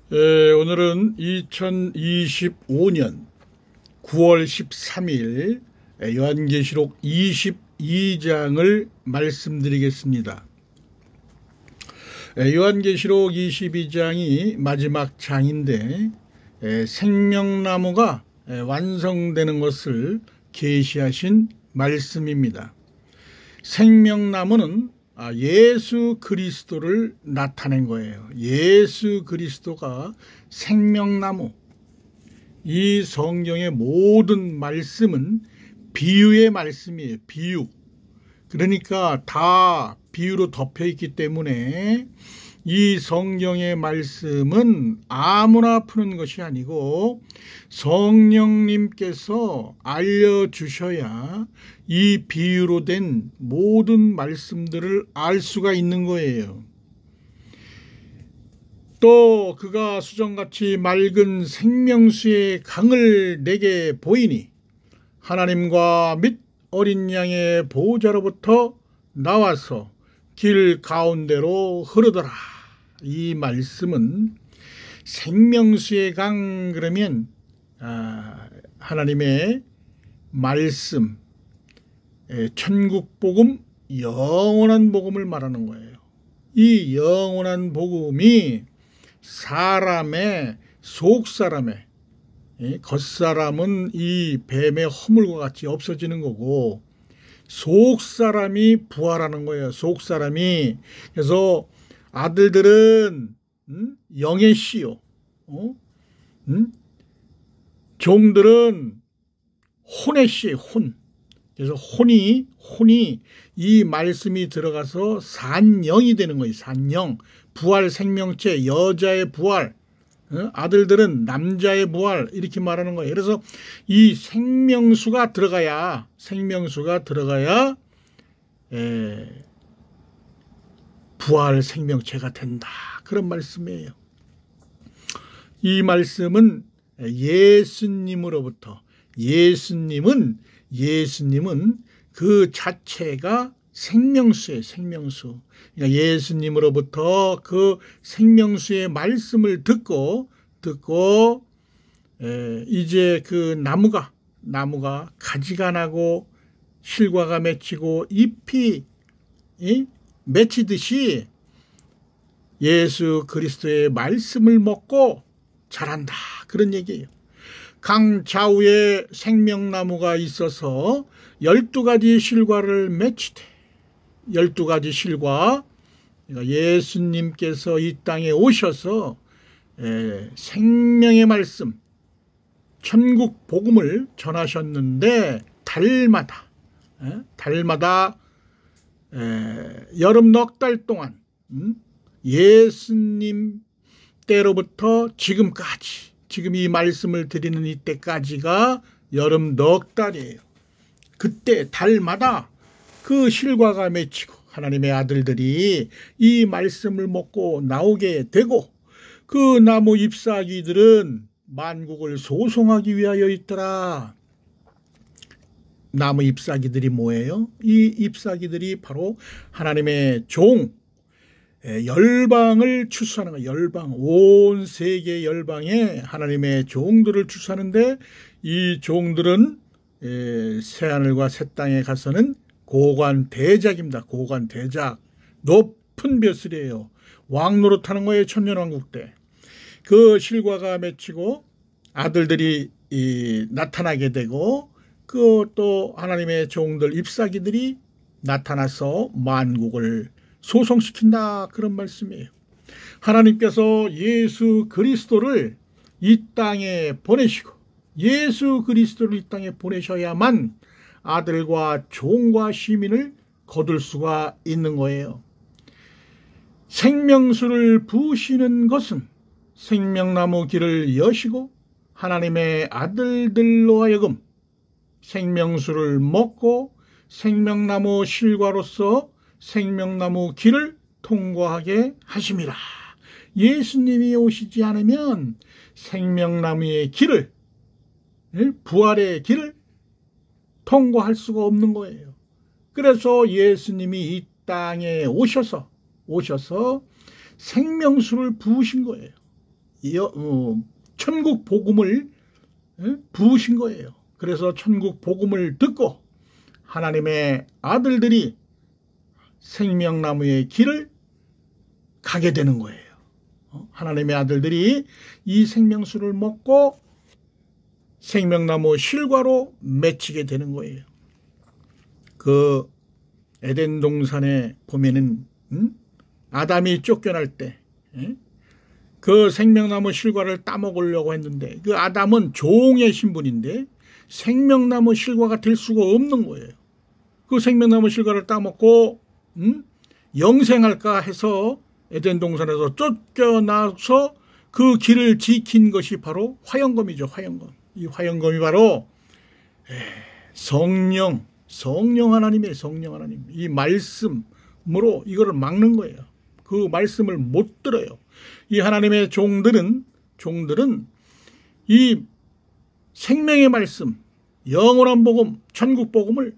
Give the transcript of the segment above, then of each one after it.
오늘은 2025년 9월 13일 요한계시록 22장을 말씀드리겠습니다. 요한계시록 22장이 마지막 장인데 생명나무가 완성되는 것을 계시하신 말씀입니다. 생명나무는 예수 그리스도를 나타낸 거예요. 예수 그리스도가 생명나무. 이 성경의 모든 말씀은 비유의 말씀이에요. 비유. 그러니까 다 비유로 덮여 있기 때문에 이 성경의 말씀은 아무나 푸는 것이 아니고 성령님께서 알려주셔야 이 비유로 된 모든 말씀들을 알 수가 있는 거예요. 또 그가 수정같이 맑은 생명수의 강을 내게 보이니 하나님과 및 어린 양의 보호자로부터 나와서 길 가운데로 흐르더라. 이 말씀은 생명수의 강 그러면 하나님의 말씀, 천국 복음, 영원한 복음을 말하는 거예요. 이 영원한 복음이 사람의 속사람의 겉사람은 이 뱀의 허물과 같이 없어지는 거고 속사람이 부활하는 거예요. 속사람이. 그래서 아들들은 영의 씨요, 종들은 혼의 씨, 혼. 그래서 혼이 이 말씀이 들어가서 산영이 되는 거예요. 산영. 부활 생명체, 여자의 부활. 아들들은 남자의 부활, 이렇게 말하는 거예요. 그래서 이 생명수가 들어가야 부활 생명체가 된다. 그런 말씀이에요. 이 말씀은 예수님으로부터, 예수님은 그 자체가 생명수예요. 생명수. 그러니까 예수님으로부터 그 생명수의 말씀을 듣고 이제 그 나무가 가지가 나고 실과가 맺히고 잎이 맺히듯이 예수 그리스도의 말씀을 먹고 자란다. 그런 얘기예요. 강 좌우에 생명나무가 있어서 12가지 실과를 맺히되 12가지 실과, 그러니까 예수님께서 이 땅에 오셔서 생명의 말씀, 천국 복음을 전하셨는데 달마다 여름 넉 달 동안 예수님 때로부터 지금까지, 지금 이 말씀을 드리는 이때까지가 여름 넉 달이에요. 그때 달마다 그 실과가 맺히고 하나님의 아들들이 이 말씀을 먹고 나오게 되고 그 나무 잎사귀들은 만국을 소송하기 위하여 있더라. 나무 잎사귀들이 뭐예요? 이 잎사귀들이 바로 하나님의 종, 열방을 추수하는 거예요. 열방, 온 세계 열방에 하나님의 종들을 추수하는데 이 종들은 새하늘과 새 땅에 가서는 고관대작입니다. 고관대작. 높은 벼슬이에요. 왕노릇하는 거예요. 천년왕국 때. 그 실과가 맺히고 아들들이 나타나게 되고 그 또 하나님의 종들 잎사귀들이 나타나서 만국을 소송시킨다. 그런 말씀이에요. 하나님께서 예수 그리스도를 이 땅에 보내시고 예수 그리스도를 이 땅에 보내셔야만 아들과 종과 시민을 거둘 수가 있는 거예요. 생명수를 부으시는 것은 생명나무 길을 여시고 하나님의 아들들로 하여금 생명수를 먹고 생명나무 실과로서 생명나무 길을 통과하게 하심이라. 예수님이 오시지 않으면 생명나무의 길을, 부활의 길을 통과할 수가 없는 거예요. 그래서 예수님이 이 땅에 오셔서 생명수를 부으신 거예요. 천국 복음을 부으신 거예요. 그래서 천국 복음을 듣고 하나님의 아들들이 생명나무의 길을 가게 되는 거예요. 하나님의 아들들이 이 생명수를 먹고 생명나무 실과로 맺히게 되는 거예요. 그 에덴 동산에 보면은 아담이 쫓겨날 때 그 생명나무 실과를 따먹으려고 했는데 그 아담은 종의 신분인데 생명나무 실과가 될 수가 없는 거예요. 그 생명나무 실과를 따먹고 영생할까 해서 에덴 동산에서 쫓겨나서 그 길을 지킨 것이 바로 화영검이죠. 화영검. 이 화영검이 바로 성령 하나님의 성령 하나님. 이 말씀으로 이거를 막는 거예요. 그 말씀을 못 들어요. 이 하나님의 종들은 이 생명의 말씀, 영원한 복음, 천국 복음을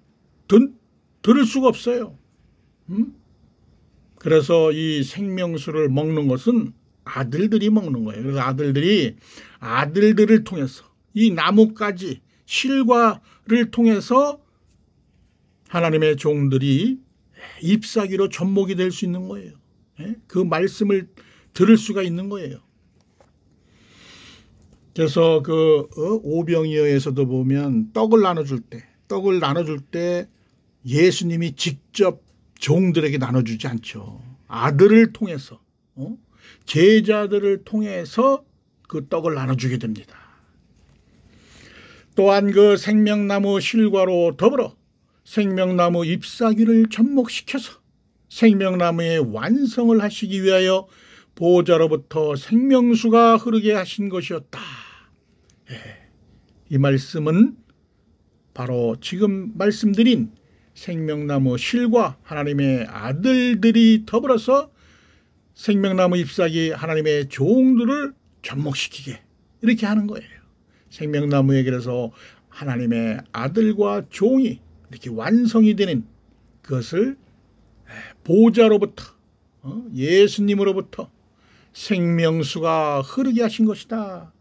들을 수가 없어요. 그래서 이 생명수를 먹는 것은 아들들이 먹는 거예요. 그래서 아들들을 통해서 이 나뭇가지 실과를 통해서 하나님의 종들이 잎사귀로 접목이 될 수 있는 거예요. 그 말씀을 들을 수가 있는 거예요. 그래서 그 오병이어에서도 보면 떡을 나눠줄 때 예수님이 직접 종들에게 나눠주지 않죠. 아들을 통해서 제자들을 통해서 그 떡을 나눠주게 됩니다. 또한 그 생명나무 실과로 더불어 생명나무 잎사귀를 접목시켜서 생명나무의 완성을 하시기 위하여 보호자로부터 생명수가 흐르게 하신 것이었다. 이 말씀은 바로 지금 말씀드린 생명나무 실과 하나님의 아들들이 더불어서 생명나무 잎사귀 하나님의 종들을 접목시키게 이렇게 하는 거예요. 생명나무에 그래서 하나님의 아들과 종이 이렇게 완성이 되는 그것을 보호자로부터 예수님으로부터 생명수가 흐르게 하신 것이다.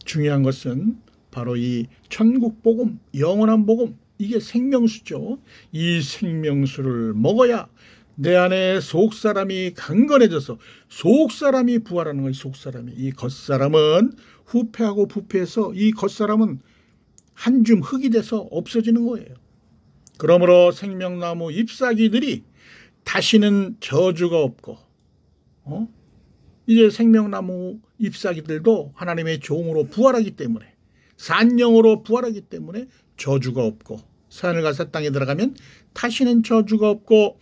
중요한 것은 바로 이 천국 복음, 영원한 복음, 이게 생명수죠. 이 생명수를 먹어야 내 안에 속사람이 강건해져서 속사람이 부활하는 거예요. 속사람이. 이 겉사람은 후패하고 부패해서 이 겉사람은 한 줌 흙이 돼서 없어지는 거예요. 그러므로 생명나무 잎사귀들이 다시는 저주가 없고 이제 생명나무 잎사귀들도 하나님의 종으로 부활하기 때문에 산영으로 부활하기 때문에 저주가 없고 산을 새 땅에 들어가면 다시는 저주가 없고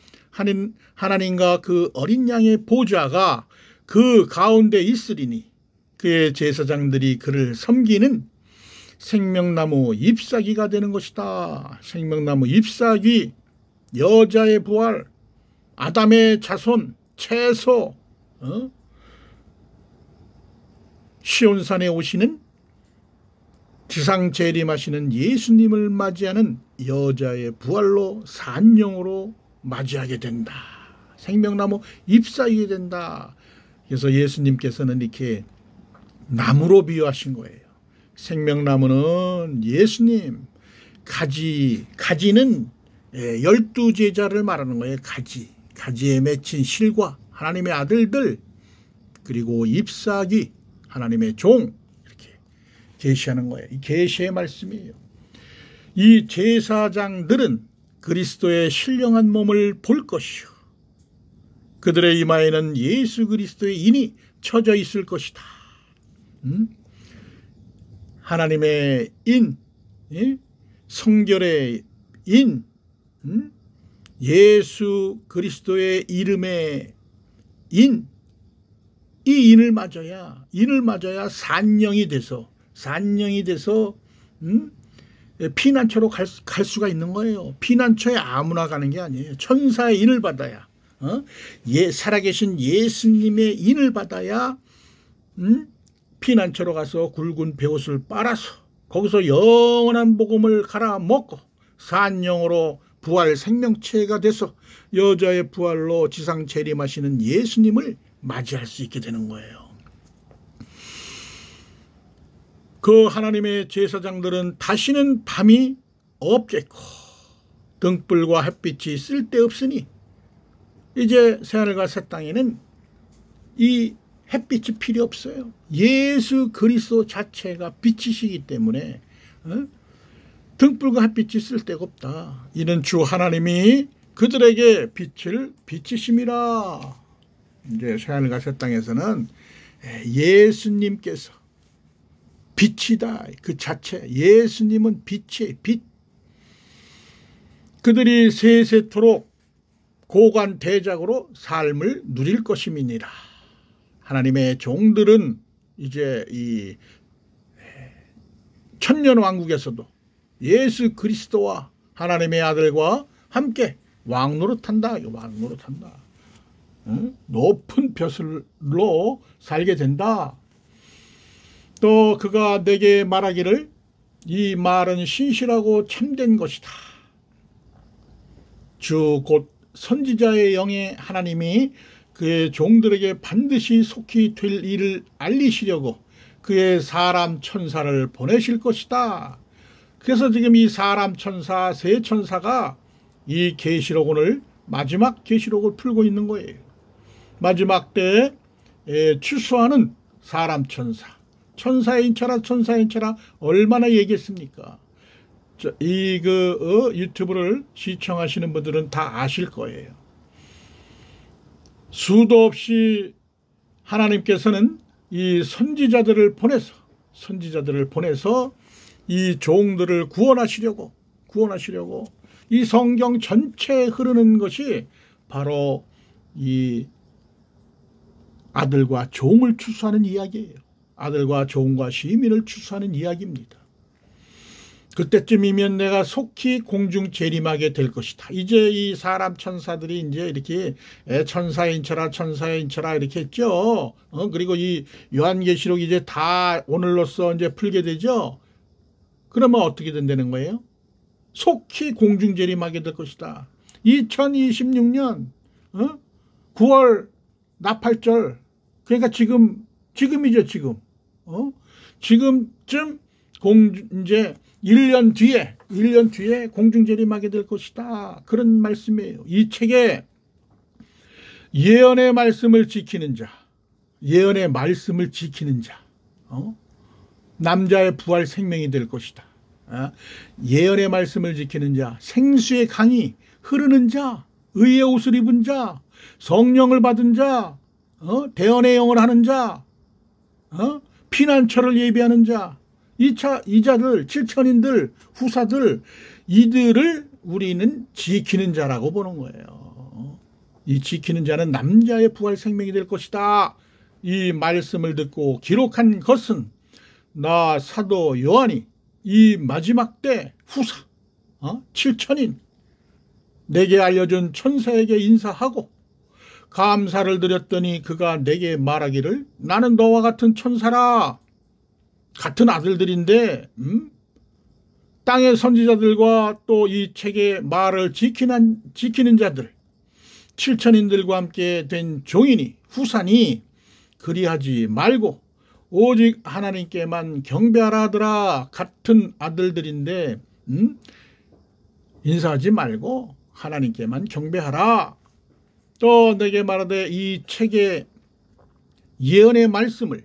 하나님과 그 어린 양의 보좌가 그 가운데 있으리니 그의 제사장들이 그를 섬기는 생명나무 잎사귀가 되는 것이다. 생명나무 잎사귀, 여자의 부활, 아담의 자손, 채소, 시온산에 오시는 지상 재림하시는 예수님을 맞이하는 여자의 부활로 산영으로 맞이하게 된다. 생명나무 잎사귀게 된다. 그래서 예수님께서는 이렇게 나무로 비유하신 거예요. 생명나무는 예수님, 가지는 12제자를 말하는 거예요. 가지에 맺힌 실과 하나님의 아들들, 그리고 잎사귀 하나님의 종, 이렇게 계시하는 거예요. 이 계시의 말씀이에요. 이 제사장들은 그리스도의 신령한 몸을 볼 것이요 그들의 이마에는 예수 그리스도의 인이 쳐져 있을 것이다. 하나님의 인, 성결의 인, 예수 그리스도의 이름의 인, 이 인을 맞아야 산영이 돼서 피난처로 갈 수가 있는 거예요. 피난처에 아무나 가는 게 아니에요. 천사의 인을 받아야, 살아계신 예수님의 인을 받아야 피난처로 가서 굵은 베옷을 빨아서 거기서 영원한 복음을 갈아 먹고 산영으로 부활 생명체가 돼서 여자의 부활로 지상 재림하시는 예수님을 맞이할 수 있게 되는 거예요. 그 하나님의 제사장들은 다시는 밤이 없겠고 등불과 햇빛이 쓸데없으니 이제 새하늘과 새 땅에는 이 햇빛이 필요 없어요. 예수 그리스도 자체가 빛이시기 때문에 등불과 햇빛이 쓸데가 없다. 이는 주 하나님이 그들에게 빛을 비치심이라. 이제 새하늘과 새 땅에서는 예수님께서 빛이다. 그 자체 예수님은 빛이에요. 빛. 그들이 세세토록 고관 대작으로 삶을 누릴 것임이니라. 하나님의 종들은 이제 이 천년왕국에서도 예수 그리스도와 하나님의 아들과 함께 왕노릇한다. 왕노릇한다. 높은 벼슬로 살게 된다. 또 그가 내게 말하기를 이 말은 신실하고 참된 것이다. 주 곧 선지자의 영에 하나님이 그의 종들에게 반드시 속히 될 일을 알리시려고 그의 사람 천사를 보내실 것이다. 그래서 지금 이 사람 천사, 세 천사가 이 계시록을 마지막 계시록을 풀고 있는 거예요. 마지막 때에 추수하는 사람 천사. 천사의 인차라 천사의 인차라 얼마나 얘기했습니까? 유튜브를 시청하시는 분들은 다 아실 거예요. 수도 없이 하나님께서는 이 선지자들을 보내서 이 종들을 구원하시려고 이 성경 전체에 흐르는 것이 바로 이 아들과 종을 추수하는 이야기예요. 아들과 종과 시민을 추수하는 이야기입니다. 그때쯤이면 내가 속히 공중 재림하게 될 것이다. 이제 이 사람 천사들이 이제 이렇게 천사인처라 이렇게 했죠. 그리고 이 요한계시록 이제 다 오늘로써 이제 풀게 되죠. 그러면 어떻게 된다는 거예요? 속히 공중 재림하게 될 것이다. 2026년 9월 나팔절, 그러니까 지금이죠. 지금쯤 이제 1년 뒤에 공중 재림하게 될 것이다. 그런 말씀이에요. 이 책에 예언의 말씀을 지키는 자, 남자의 부활 생명이 될 것이다. 예언의 말씀을 지키는 자, 생수의 강이 흐르는 자, 의의 옷을 입은 자, 성령을 받은 자, 대언의 영을 하는 자, 피난처를 예비하는 자, 이 자들, 7천인들, 후사들, 이들을 우리는 지키는 자라고 보는 거예요. 이 지키는 자는 남자의 부활 생명이 될 것이다. 이 말씀을 듣고 기록한 것은 나 사도 요한이 이 마지막 때 후사 7천인 내게 알려준 천사에게 인사하고 감사를 드렸더니 그가 내게 말하기를 나는 너와 같은 천사라. 같은 아들들인데 땅의 선지자들과 또 이 책의 말을 지키는 자들 7천인들과 함께 된 종이니 후사니 그리하지 말고 오직 하나님께만 경배하라 하더라. 같은 아들들인데 인사하지 말고 하나님께만 경배하라. 또 내게 말하되 이 책의 예언의 말씀을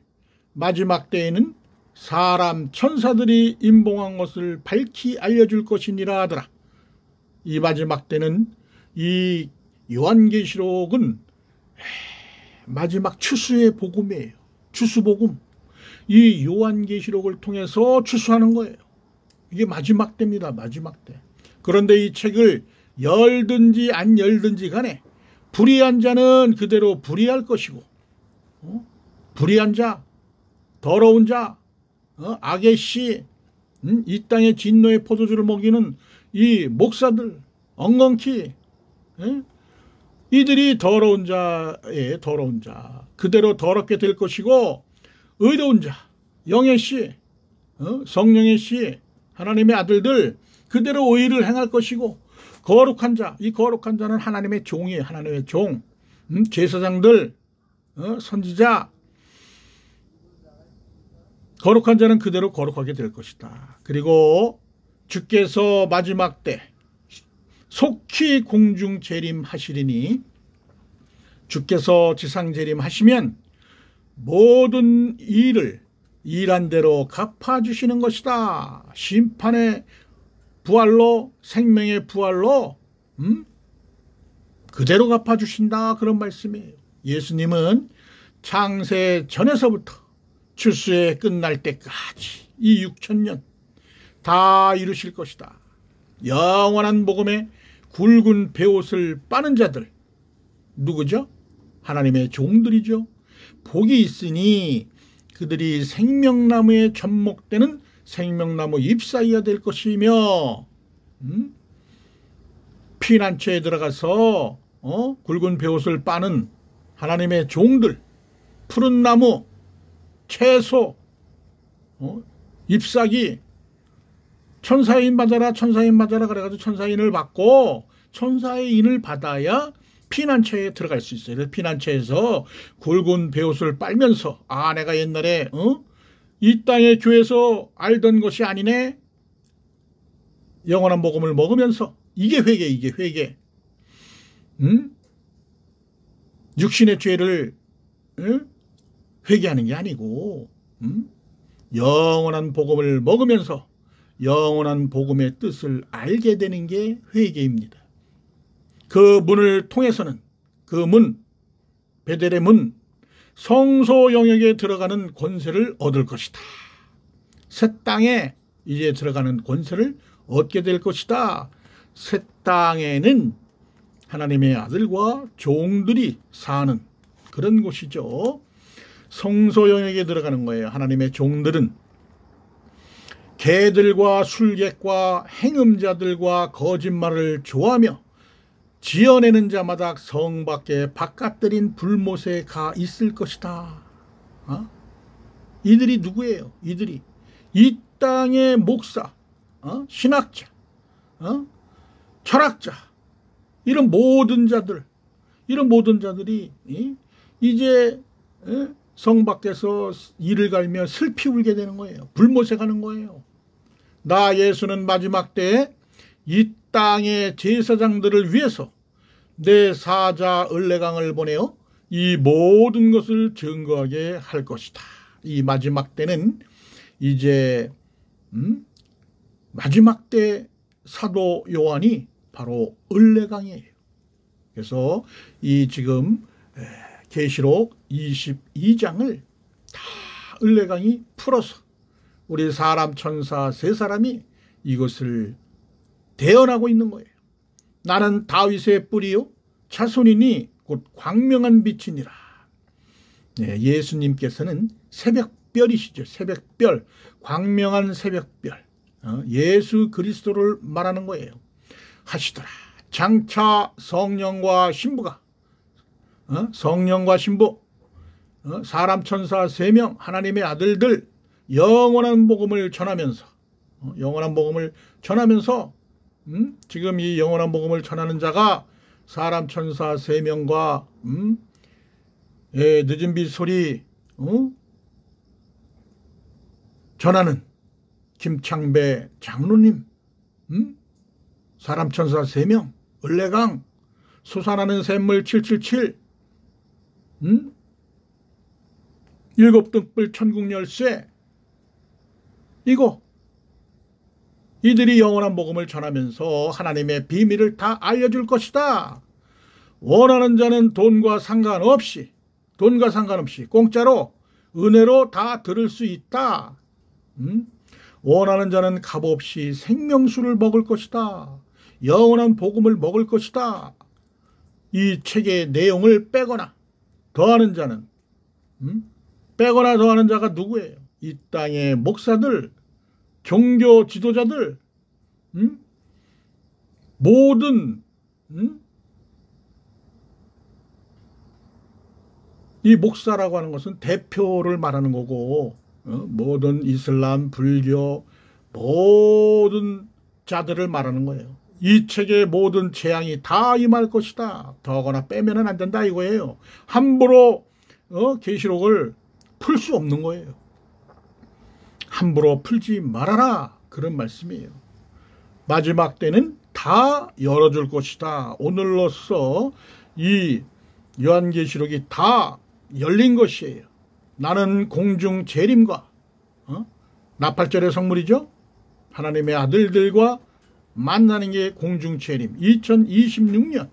마지막 때에는 사람 천사들이 임봉한 것을 밝히 알려줄 것이니라 하더라. 이 마지막 때는 이 요한계시록은 마지막 추수의 복음이에요. 추수복음. 이 요한계시록을 통해서 추수하는 거예요. 이게 마지막 때입니다. 마지막 때. 그런데 이 책을 열든지 안 열든지 간에 불의한 자는 그대로 불의할 것이고 불의한 자, 더러운 자, 악의 씨, 이 땅의 진노의 포도주를 먹이는 이 목사들, 엉겅퀴, 이들이 더러운 자의 더러운 자, 그대로 더럽게 될 것이고 의로운 자, 영의 씨, 성령의 씨, 하나님의 아들들 그대로 의를 행할 것이고 거룩한 자, 이 거룩한 자는 하나님의 종이에요. 하나님의 종, 제사장들, 선지자 거룩한 자는 그대로 거룩하게 될 것이다. 그리고 주께서 마지막 때 속히 공중 재림하시리니 주께서 지상 재림하시면 모든 일을 일한 대로 갚아주시는 것이다. 심판의 부활로, 생명의 부활로 그대로 갚아주신다, 그런 말씀이에요. 예수님은 창세 전에서부터 출수의 끝날 때까지 이 6,000년 다 이루실 것이다. 영원한 복음에 굵은 베옷을 빠는 자들, 누구죠? 하나님의 종들이죠. 복이 있으니 그들이 생명나무에 접목되는 생명나무 잎사귀가 될 것이며, 피난처에 들어가서 굵은 베옷을 빠는 하나님의 종들, 푸른 나무, 채소, 잎사귀, 천사인 받아라, 천사인 받아라 그래가지고 천사인을 받고 천사의 인을 받아야 피난처에 들어갈 수 있어요. 그래서 피난처에서 굵은 베옷을 빨면서, 아, 내가 옛날에 이 땅의 교회에서 알던 것이 아니네, 영원한 복음을 먹으면서, 이게 회개, 이게 회개. 육신의 죄를 회개하는 게 아니고 영원한 복음을 먹으면서 영원한 복음의 뜻을 알게 되는 게 회개입니다. 그 문을 통해서는, 그 문, 베델의 문, 성소 영역에 들어가는 권세를 얻을 것이다. 새 땅에 이제 들어가는 권세를 얻게 될 것이다. 새 땅에는 하나님의 아들과 종들이 사는 그런 곳이죠. 성소 영역에 들어가는 거예요. 하나님의 종들은 개들과 술객과 행음자들과 거짓말을 좋아하며 지어내는 자마다 성 밖에 바깥들인 불못에 가 있을 것이다. 이들이 누구예요? 이들이 이 땅의 목사, 신학자, 철학자, 이런 모든 자들, 이런 모든 자들이 이제 성 밖에서 이를 갈며 슬피 울게 되는 거예요. 불못에 가는 거예요. 나 예수는 마지막 때에 이 땅의 제사장들을 위해서 내 사자 을레강을 보내어 이 모든 것을 증거하게 할 것이다. 이 마지막 때는 이제 마지막 때 사도 요한이 바로 을레강이에요. 그래서 이 지금 계시록 22장을 다 을레강이 풀어서 우리 사람 천사 세 사람이 이것을 대언하고 있는 거예요. 나는 다윗의 뿌리요 자손이니 곧 광명한 빛이니라. 예수님께서는 새벽별이시죠. 새벽별, 광명한 새벽별, 예수 그리스도를 말하는 거예요. 하시더라. 장차 성령과 신부가, 성령과 신부, 사람 천사 3명, 하나님의 아들들 영원한 복음을 전하면서, 영원한 복음을 전하면서, 지금 이 영원한 복음을 전하는 자가 사람 천사 3명과 늦은 빛 소리 전하는 김창배 장로님, 사람 천사 3명, 을레강, 솟아나는 샘물 777, 일곱 등불 천국 열쇠, 이들이 영원한 복음을 전하면서 하나님의 비밀을 다 알려줄 것이다. 원하는 자는 돈과 상관없이 공짜로 은혜로 다 들을 수 있다. 원하는 자는 값없이 생명수를 먹을 것이다. 영원한 복음을 먹을 것이다. 이 책의 내용을 빼거나 더하는 자는, 빼거나 더하는 자가 누구예요? 이 땅의 목사들, 종교 지도자들, 모든 이 목사라고 하는 것은 대표를 말하는 거고, 모든 이슬람, 불교, 모든 자들을 말하는 거예요. 이 책의 모든 재앙이 다 임할 것이다. 더하거나 빼면은 안 된다 이거예요. 함부로 계시록을 풀 수 없는 거예요. 함부로 풀지 말아라, 그런 말씀이에요. 마지막 때는 다 열어줄 것이다. 오늘로써 이 요한계시록이 다 열린 것이에요. 나는 공중 재림과 나팔절의 성물이죠. 하나님의 아들들과 만나는 게 공중 재림. 2026년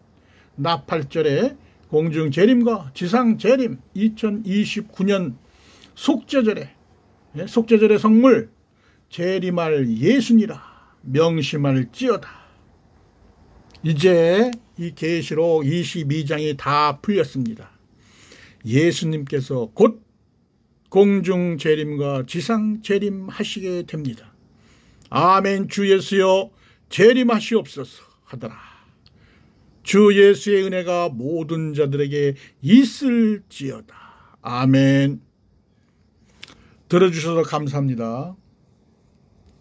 나팔절의 공중 재림과 지상 재림. 2029년 속죄절의 성물 재림할 예수니라 명심할지어다. 이제 이 계시록 22장이 다 풀렸습니다. 예수님께서 곧 공중 재림과 지상 재림하시게 됩니다. 아멘. 주 예수여 재림하시옵소서 하더라. 주 예수의 은혜가 모든 자들에게 있을지어다. 아멘. 들어주셔서 감사합니다.